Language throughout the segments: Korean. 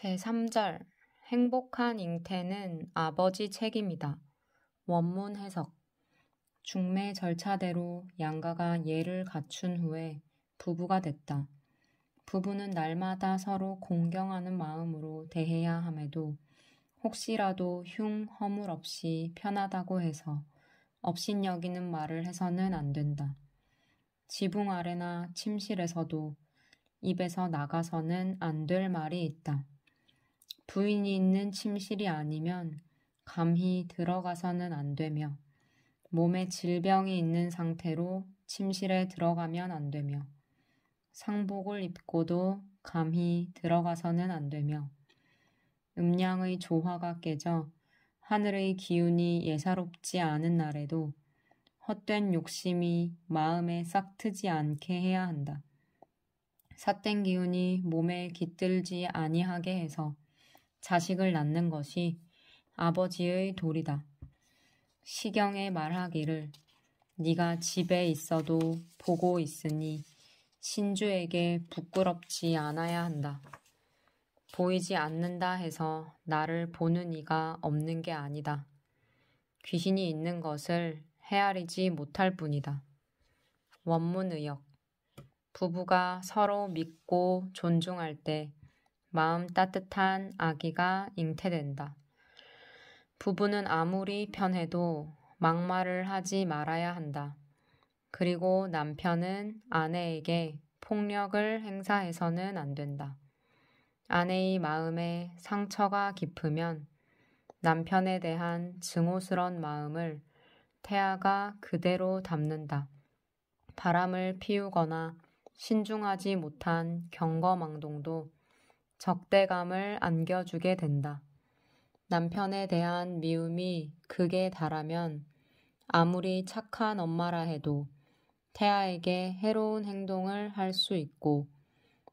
제3절 행복한 잉태는 아버지 책임이다. 원문 해석. 중매 절차대로 양가가 예를 갖춘 후에 부부가 됐다. 부부는 날마다 서로 공경하는 마음으로 대해야 함에도 혹시라도 흉 허물 없이 편하다고 해서 업신여기는 말을 해서는 안 된다. 지붕 아래나 침실에서도 입에서 나가서는 안 될 말이 있다. 부인이 있는 침실이 아니면 감히 들어가서는 안 되며 몸에 질병이 있는 상태로 침실에 들어가면 안 되며 상복을 입고도 감히 들어가서는 안 되며 음양의 조화가 깨져 하늘의 기운이 예사롭지 않은 날에도 헛된 욕심이 마음에 싹트지 않게 해야 한다. 삿된 기운이 몸에 깃들지 아니하게 해서 자식을 낳는 것이 아버지의 도리다. 시경에 말하기를 네가 집에 있어도 보고 있으니 신주에게 부끄럽지 않아야 한다. 보이지 않는다 해서 나를 보는 이가 없는 게 아니다. 귀신이 있는 것을 헤아리지 못할 뿐이다. 원문 의역. 부부가 서로 믿고 존중할 때 마음 따뜻한 아기가 잉태된다. 부부는 아무리 편해도 막말을 하지 말아야 한다. 그리고 남편은 아내에게 폭력을 행사해서는 안 된다. 아내의 마음에 상처가 깊으면 남편에 대한 증오스런 마음을 태아가 그대로 담는다. 바람을 피우거나 신중하지 못한 경거망동도 적대감을 안겨주게 된다. 남편에 대한 미움이 극에 달하면 아무리 착한 엄마라 해도 태아에게 해로운 행동을 할 수 있고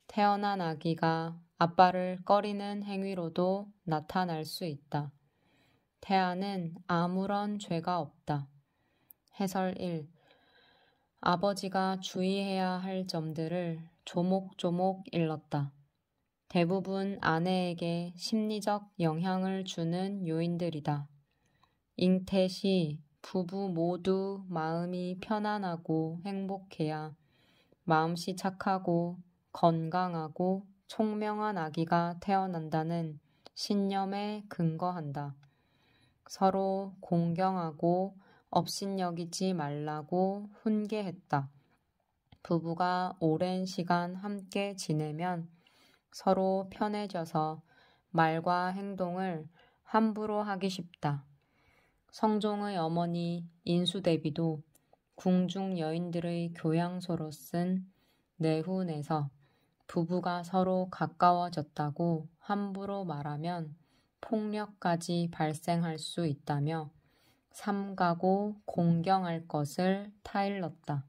태어난 아기가 아빠를 꺼리는 행위로도 나타날 수 있다. 태아는 아무런 죄가 없다. 해설 1. 아버지가 주의해야 할 점들을 조목조목 일렀다. 대부분 아내에게 심리적 영향을 주는 요인들이다. 잉태 시 부부 모두 마음이 편안하고 행복해야 마음씨 착하고 건강하고 총명한 아기가 태어난다는 신념에 근거한다. 서로 공경하고 업신여기지 말라고 훈계했다. 부부가 오랜 시간 함께 지내면 서로 편해져서 말과 행동을 함부로 하기 쉽다. 성종의 어머니 인수대비도 궁중 여인들의 교양소로 쓴 내훈에서 부부가 서로 가까워졌다고 함부로 말하면 폭력까지 발생할 수 있다며 삼가고 공경할 것을 타일렀다.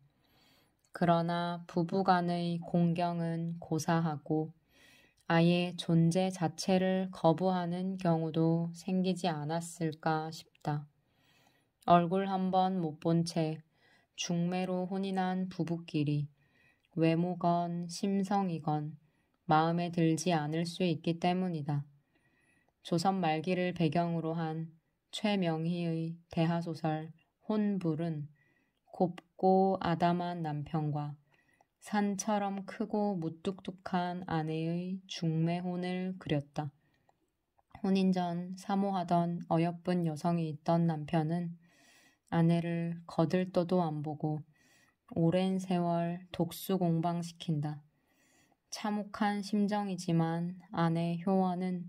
그러나 부부간의 공경은 고사하고 아예 존재 자체를 거부하는 경우도 생기지 않았을까 싶다. 얼굴 한번 못 본 채 중매로 혼인한 부부끼리 외모건 심성이건 마음에 들지 않을 수 있기 때문이다. 조선 말기를 배경으로 한 최명희의 대하소설 혼불은 곱고 아담한 남편과 산처럼 크고 무뚝뚝한 아내의 중매혼을 그렸다. 혼인 전 사모하던 어여쁜 여성이 있던 남편은 아내를 거들떠도 안 보고 오랜 세월 독수공방시킨다. 참혹한 심정이지만 아내 효원은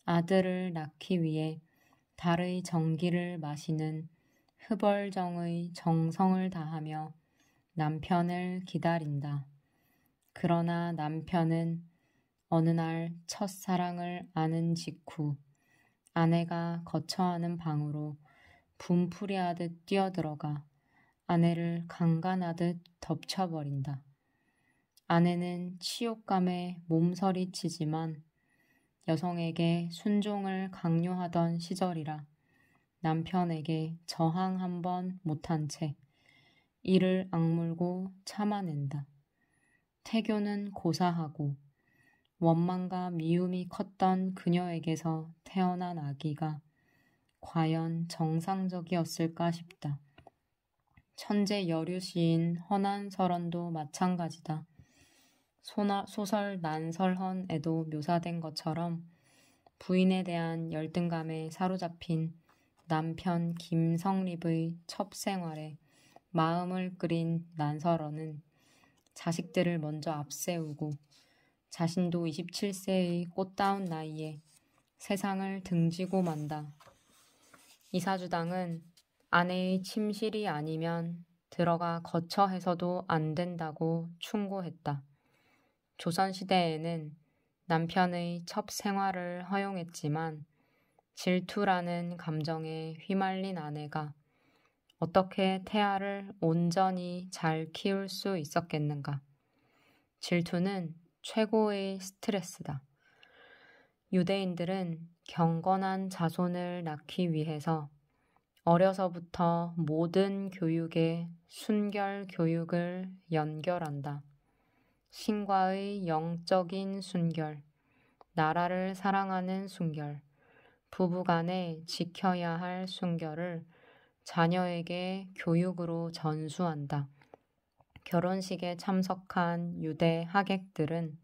아들을 낳기 위해 달의 정기를 마시는 흡월정의 정성을 다하며 남편을 기다린다. 그러나 남편은 어느 날 첫사랑을 아는 직후 아내가 거처하는 방으로 분풀이하듯 뛰어들어가 아내를 강간하듯 덮쳐버린다. 아내는 치욕감에 몸서리치지만 여성에게 순종을 강요하던 시절이라 남편에게 저항 한번 못한 채 이를 악물고 참아낸다. 태교는 고사하고 원망과 미움이 컸던 그녀에게서 태어난 아기가 과연 정상적이었을까 싶다. 천재 여류 시인 허난설원도 마찬가지다. 소설 난설헌에도 묘사된 것처럼 부인에 대한 열등감에 사로잡힌 남편 김성립의 첩생활에 마음을 끓인 난설헌은 자식들을 먼저 앞세우고 자신도 27세의 꽃다운 나이에 세상을 등지고 만다. 이사주당은 아내의 침실이 아니면 들어가 거처해서도 안 된다고 충고했다. 조선시대에는 남편의 첩생활을 허용했지만 질투라는 감정에 휘말린 아내가 어떻게 태아를 온전히 잘 키울 수 있었겠는가. 질투는 최고의 스트레스다. 유대인들은 경건한 자손을 낳기 위해서 어려서부터 모든 교육에 순결 교육을 연결한다. 신과의 영적인 순결, 나라를 사랑하는 순결, 부부간에 지켜야 할 순결을 자녀에게 교육으로 전수한다. 결혼식에 참석한 유대 하객들은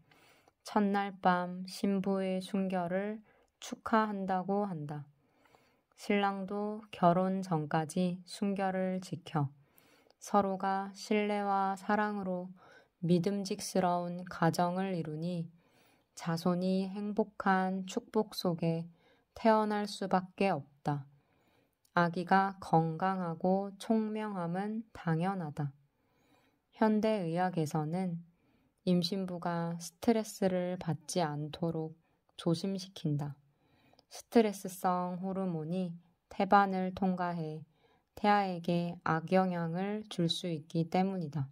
첫날 밤 신부의 순결을 축하한다고 한다. 신랑도 결혼 전까지 순결을 지켜 서로가 신뢰와 사랑으로 믿음직스러운 가정을 이루니 자손이 행복한 축복 속에 태어날 수밖에 없다. 아기가 건강하고 총명함은 당연하다. 현대의학에서는 임신부가 스트레스를 받지 않도록 조심시킨다. 스트레스성 호르몬이 태반을 통과해 태아에게 악영향을 줄 수 있기 때문이다.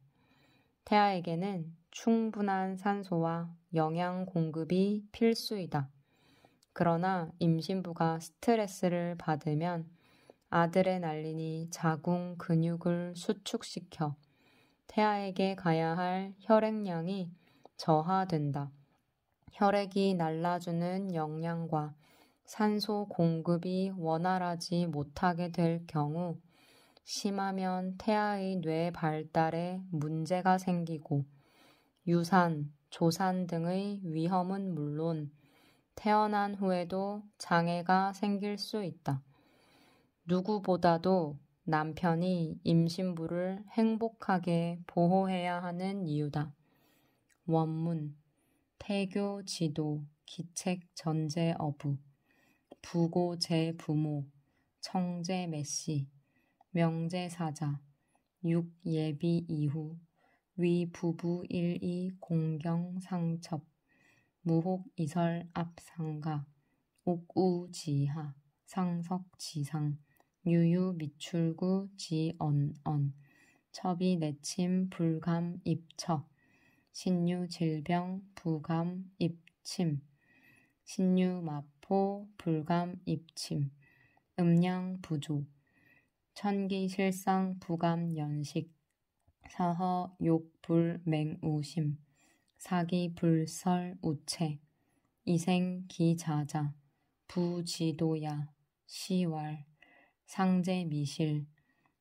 태아에게는 충분한 산소와 영양 공급이 필수이다. 그러나 임신부가 스트레스를 받으면 아드레날린이 자궁 근육을 수축시켜 태아에게 가야 할 혈액량이 저하된다. 혈액이 날라주는 영양과 산소 공급이 원활하지 못하게 될 경우 심하면 태아의 뇌 발달에 문제가 생기고 유산, 조산 등의 위험은 물론 태어난 후에도 장애가 생길 수 있다. 누구보다도 남편이 임신부를 행복하게 보호해야 하는 이유다. 원문, 태교 지도, 기책 전제 어부, 부고 제 부모, 청제 메시, 명제 사자, 육 예비 이후, 위 부부 일이 공경 상첩, 무혹 이설 앞상가, 옥우 지하, 상석 지상, 유유 미출구 지언언, 첩이 내침 불감 입처, 신유 질병 부감 입침, 신유 마포 불감 입침, 음양 부조, 천기 실상 부감 연식, 사허 욕불 맹우심, 사기 불설 우체, 이생 기자자, 부지도야, 시왈, 상제 미실,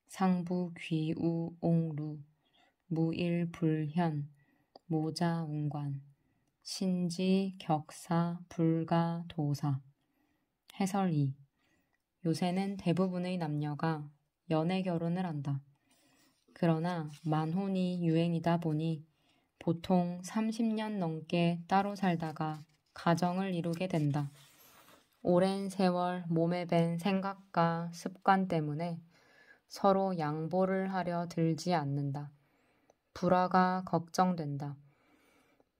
상부 귀우 옹루, 무일 불현, 모자 운관, 신지 격사 불가 도사. 해설 2. 요새는 대부분의 남녀가 연애 결혼을 한다. 그러나 만혼이 유행이다 보니 보통 30년 넘게 따로 살다가 가정을 이루게 된다. 오랜 세월 몸에 밴 생각과 습관 때문에 서로 양보를 하려 들지 않는다. 불화가 걱정된다.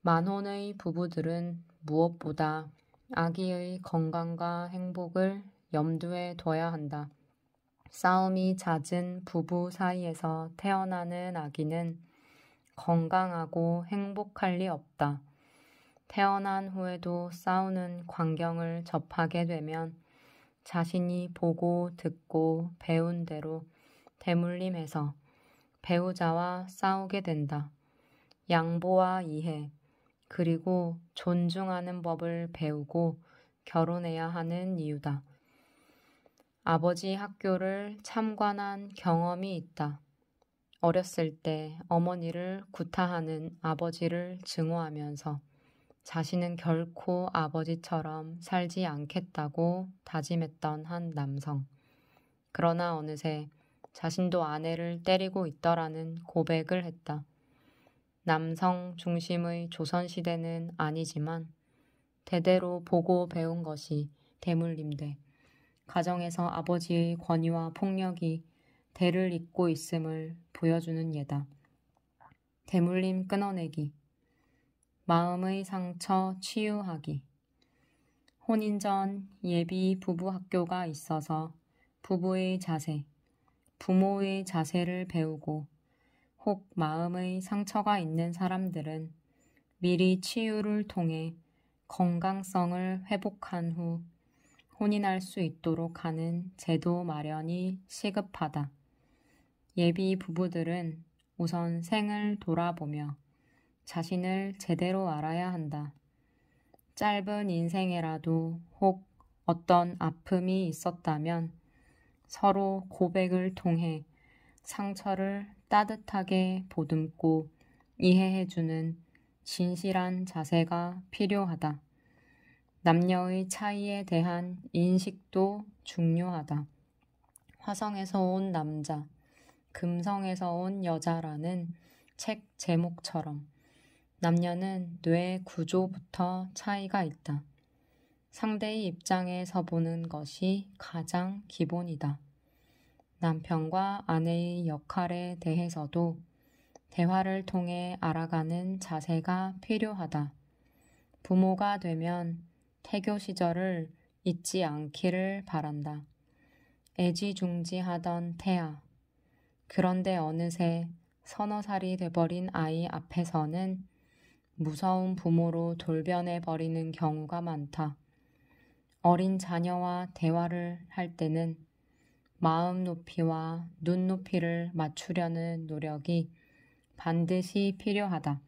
만혼의 부부들은 무엇보다 아기의 건강과 행복을 염두에 둬야 한다. 싸움이 잦은 부부 사이에서 태어나는 아기는 건강하고 행복할 리 없다. 태어난 후에도 싸우는 광경을 접하게 되면 자신이 보고 듣고 배운 대로 대물림해서 배우자와 싸우게 된다. 양보와 이해, 그리고 존중하는 법을 배우고 결혼해야 하는 이유다. 아버지 학교를 참관한 경험이 있다. 어렸을 때 어머니를 구타하는 아버지를 증오하면서 자신은 결코 아버지처럼 살지 않겠다고 다짐했던 한 남성. 그러나 어느새 자신도 아내를 때리고 있더라는 고백을 했다. 남성 중심의 조선시대는 아니지만 대대로 보고 배운 것이 대물림돼 가정에서 아버지의 권위와 폭력이 대를 잇고 있음을 보여주는 예다. 대물림 끊어내기, 마음의 상처 치유하기. 혼인 전 예비 부부 학교가 있어서 부부의 자세, 부모의 자세를 배우고 혹 마음의 상처가 있는 사람들은 미리 치유를 통해 건강성을 회복한 후 혼인할 수 있도록 하는 제도 마련이 시급하다. 예비 부부들은 우선 생을 돌아보며 자신을 제대로 알아야 한다. 짧은 인생에라도 혹 어떤 아픔이 있었다면 서로 고백을 통해 상처를 따뜻하게 보듬고 이해해주는 진실한 자세가 필요하다. 남녀의 차이에 대한 인식도 중요하다. 화성에서 온 남자, 금성에서 온 여자라는 책 제목처럼 남녀는 뇌 구조부터 차이가 있다. 상대의 입장에 서보는 것이 가장 기본이다. 남편과 아내의 역할에 대해서도 대화를 통해 알아가는 자세가 필요하다. 부모가 되면 태교 시절을 잊지 않기를 바란다. 애지중지하던 태아. 그런데 어느새 서너 살이 돼버린 아이 앞에서는 무서운 부모로 돌변해버리는 경우가 많다. 어린 자녀와 대화를 할 때는 마음 높이와 눈 높이를 맞추려는 노력이 반드시 필요하다.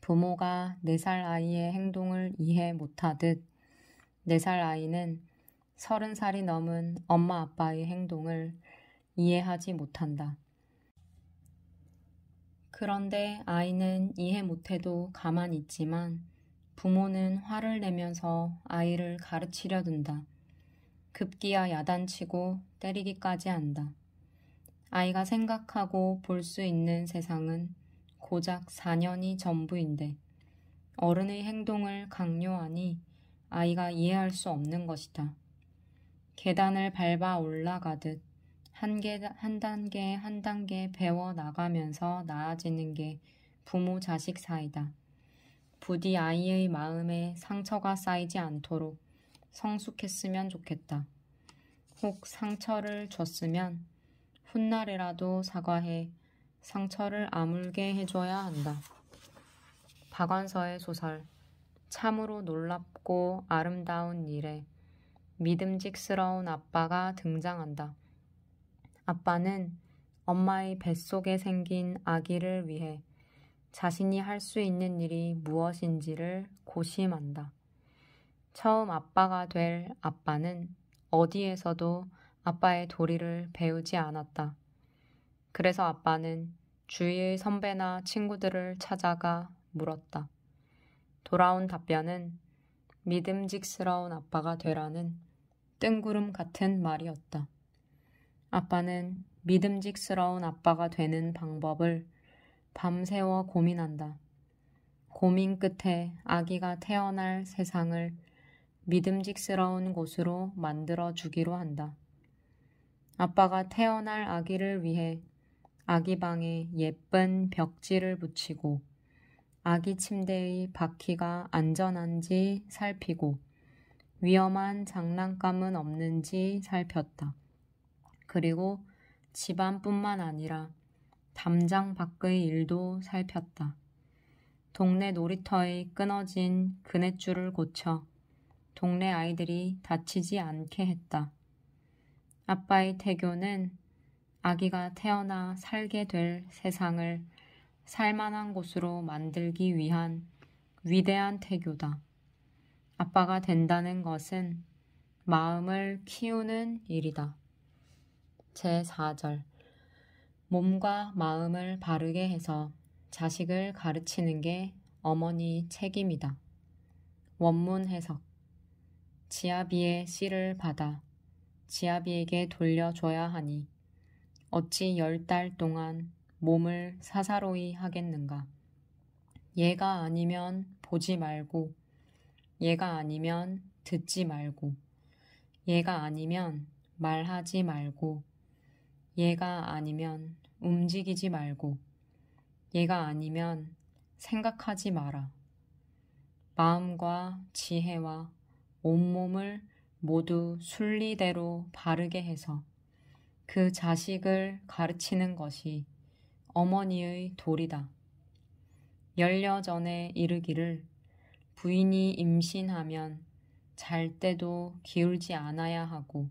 부모가 4살 아이의 행동을 이해 못하듯 4살 아이는 30살이 넘은 엄마 아빠의 행동을 이해하지 못한다. 그런데 아이는 이해 못해도 가만히 있지만 부모는 화를 내면서 아이를 가르치려 든다. 급기야 야단치고 때리기까지 한다. 아이가 생각하고 볼 수 있는 세상은 고작 4년이 전부인데 어른의 행동을 강요하니 아이가 이해할 수 없는 것이다. 계단을 밟아 올라가듯 한 단계 배워 나가면서 나아지는 게 부모 자식 사이다. 부디 아이의 마음에 상처가 쌓이지 않도록 성숙했으면 좋겠다. 혹 상처를 줬으면 훗날에라도 사과해 상처를 아물게 해줘야 한다. 박완서의 소설 참으로 놀랍고 아름다운 일에 믿음직스러운 아빠가 등장한다. 아빠는 엄마의 뱃속에 생긴 아기를 위해 자신이 할 수 있는 일이 무엇인지를 고심한다. 처음 아빠가 될 아빠는 어디에서도 아빠의 도리를 배우지 않았다. 그래서 아빠는 주위의 선배나 친구들을 찾아가 물었다. 돌아온 답변은 믿음직스러운 아빠가 되라는 뜬구름 같은 말이었다. 아빠는 믿음직스러운 아빠가 되는 방법을 밤새워 고민한다. 고민 끝에 아기가 태어날 세상을 믿음직스러운 곳으로 만들어 주기로 한다. 아빠가 태어날 아기를 위해 아기 방에 예쁜 벽지를 붙이고 아기 침대의 바퀴가 안전한지 살피고 위험한 장난감은 없는지 살폈다. 그리고 집안뿐만 아니라 담장 밖의 일도 살폈다. 동네 놀이터의 끊어진 그네줄을 고쳐 동네 아이들이 다치지 않게 했다. 아빠의 태교는 아기가 태어나 살게 될 세상을 살만한 곳으로 만들기 위한 위대한 태교다. 아빠가 된다는 것은 마음을 키우는 일이다. 제4절 몸과 마음을 바르게 해서 자식을 가르치는 게 어머니 책임이다. 원문 해석 지아비의 씨를 받아 지아비에게 돌려줘야 하니 어찌 10달 동안 몸을 사사로이 하겠는가. 얘가 아니면 보지 말고 얘가 아니면 듣지 말고 얘가 아니면 말하지 말고 얘가 아니면 움직이지 말고 얘가 아니면 생각하지 마라. 마음과 지혜와 온몸을 모두 순리대로 바르게 해서 그 자식을 가르치는 것이 어머니의 도리다. 열려전에 이르기를 부인이 임신하면 잘 때도 기울지 않아야 하고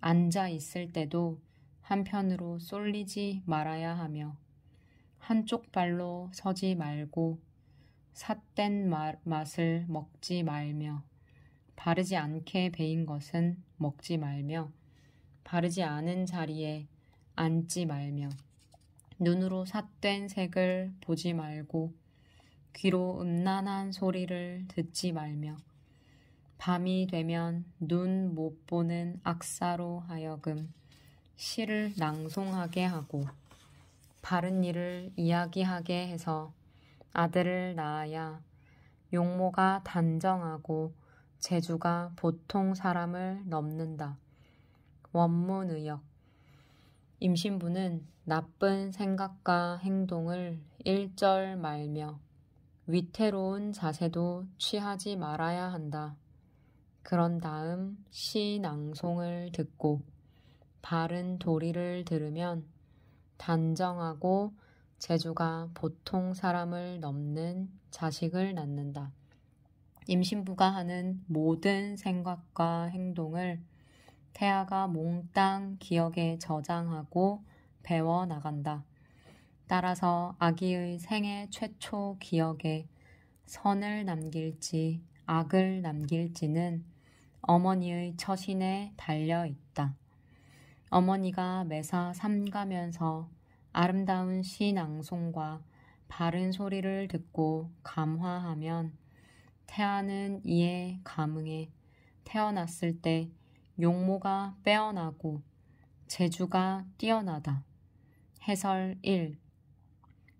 앉아 있을 때도 한편으로 쏠리지 말아야 하며 한쪽 발로 서지 말고 삿된 맛을 먹지 말며 바르지 않게 베인 것은 먹지 말며 바르지 않은 자리에 앉지 말며 눈으로 삿된 색을 보지 말고 귀로 음란한 소리를 듣지 말며 밤이 되면 눈 못 보는 악사로 하여금 시를 낭송하게 하고 바른 일을 이야기하게 해서 아들을 낳아야 용모가 단정하고 재주가 보통 사람을 넘는다. 원문의역 임신부는 나쁜 생각과 행동을 일절 말며 위태로운 자세도 취하지 말아야 한다. 그런 다음 시 낭송을 듣고 바른 도리를 들으면 단정하고 재주가 보통 사람을 넘는 자식을 낳는다. 임신부가 하는 모든 생각과 행동을 태아가 몽땅 기억에 저장하고 배워나간다. 따라서 아기의 생애 최초 기억에 선을 남길지 악을 남길지는 어머니의 처신에 달려있다. 어머니가 매사 삼가면서 아름다운 시 낭송과 바른 소리를 듣고 감화하면 태아는 이에 감응해 태어났을 때 용모가 빼어나고 재주가 뛰어나다. 해설 1.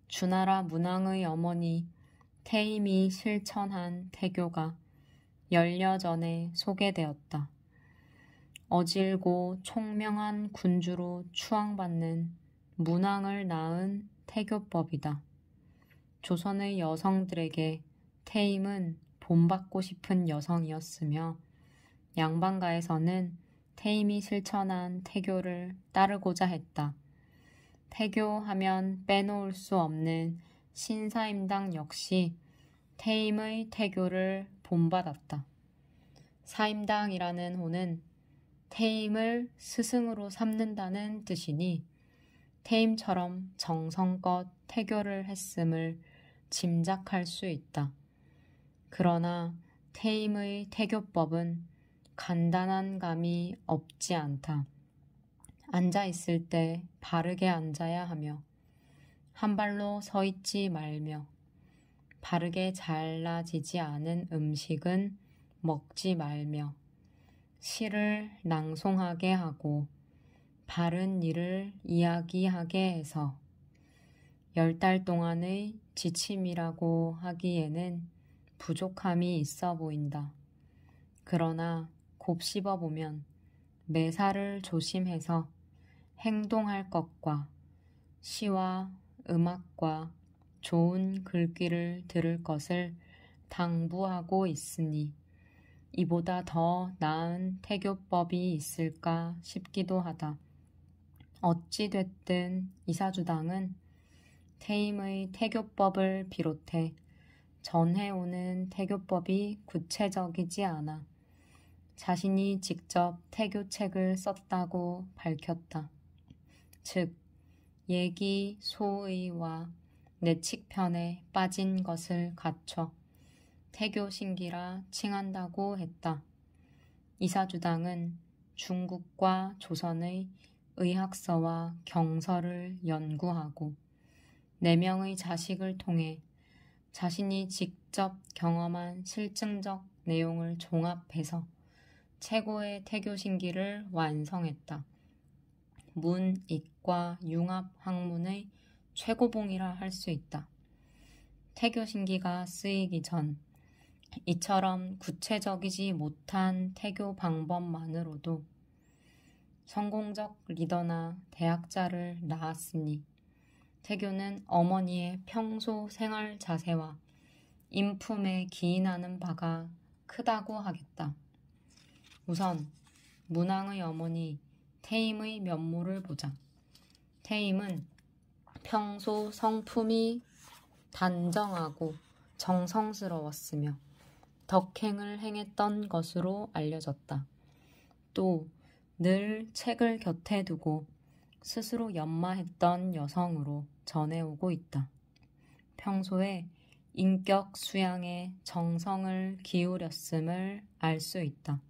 주나라 문왕의 어머니 태임이 실천한 태교가 열려전에 소개되었다. 어질고 총명한 군주로 추앙받는 문왕을 낳은 태교법이다. 조선의 여성들에게 태임은 본받고 싶은 여성이었으며 양반가에서는 태임이 실천한 태교를 따르고자 했다. 태교하면 빼놓을 수 없는 신사임당 역시 태임의 태교를 본받았다. 사임당이라는 호는 태임을 스승으로 삼는다는 뜻이니 태임처럼 정성껏 태교를 했음을 짐작할 수 있다. 그러나 태임의 태교법은 간단한 감이 없지 않다. 앉아있을 때 바르게 앉아야 하며 한 발로 서 있지 말며 바르게 잘라지지 않은 음식은 먹지 말며 시를 낭송하게 하고 바른 일을 이야기하게 해서 10달 동안의 지침이라고 하기에는 부족함이 있어 보인다. 그러나 곱씹어보면 매사를 조심해서 행동할 것과 시와 음악과 좋은 글귀를 들을 것을 당부하고 있으니 이보다 더 나은 태교법이 있을까 싶기도 하다. 어찌됐든 이사주당은 태임의 태교법을 비롯해 전해오는 태교법이 구체적이지 않아 자신이 직접 태교책을 썼다고 밝혔다. 즉, 얘기 소의와 내칙편에 빠진 것을 갖춰 태교 신기라 칭한다고 했다. 이사주당은 중국과 조선의 의학서와 경서를 연구하고 4명의 자식을 통해 자신이 직접 경험한 실증적 내용을 종합해서 최고의 태교 신기를 완성했다. 문, 이과, 융합 학문의 최고봉이라 할 수 있다. 태교 신기가 쓰이기 전 이처럼 구체적이지 못한 태교 방법만으로도 성공적 리더나 대학자를 낳았으니 태교는 어머니의 평소 생활 자세와 인품에 기인하는 바가 크다고 하겠다. 우선 문왕의 어머니 태임의 면모를 보자. 태임은 평소 성품이 단정하고 정성스러웠으며 덕행을 행했던 것으로 알려졌다. 또 늘 책을 곁에 두고 스스로 연마했던 여성으로 전해오고 있다. 평소에 인격 수양에 정성을 기울였음을 알 수 있다.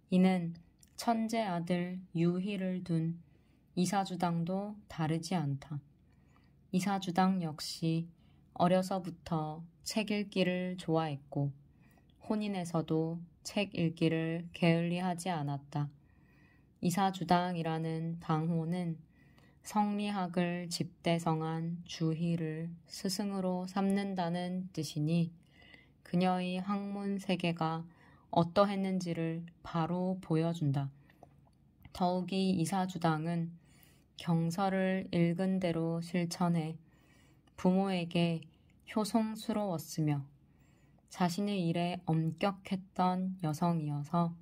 이는 천재 아들 유희를 둔 이사주당도 다르지 않다. 이사주당 역시 어려서부터 책 읽기를 좋아했고 혼인에서도 책 읽기를 게을리하지 않았다. 이사주당이라는 당호는 성리학을 집대성한 주희를 스승으로 삼는다는 뜻이니 그녀의 학문 세계가 어떠했는지를 바로 보여준다. 더욱이 이사주당은 경서를 읽은 대로 실천해 부모에게 효성스러웠으며 자신의 일에 엄격했던 여성이어서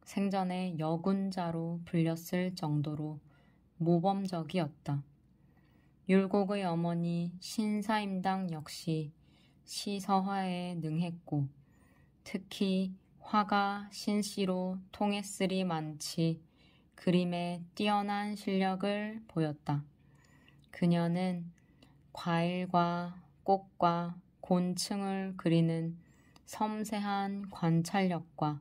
생전에 여군자로 불렸을 정도로 모범적이었다. 율곡의 어머니 신사임당 역시 시서화에 능했고 특히 화가 신씨로 통했으리 많지 그림에 뛰어난 실력을 보였다. 그녀는 과일과 꽃과 곤충을 그리는 섬세한 관찰력과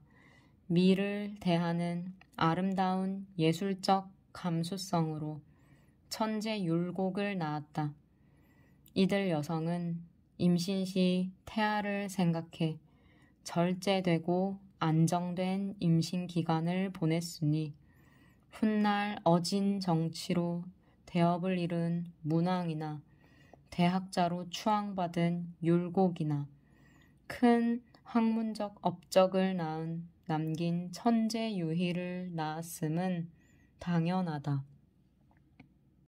미를 대하는 아름다운 예술적 감수성으로 천재 율곡을 낳았다. 이들 여성은 임신 시 태아를 생각해 절제되고 안정된 임신 기간을 보냈으니 훗날 어진 정치로 대업을 이룬 문왕이나 대학자로 추앙받은 율곡이나 큰 학문적 업적을 남긴 천재 유희를 낳았음은 당연하다.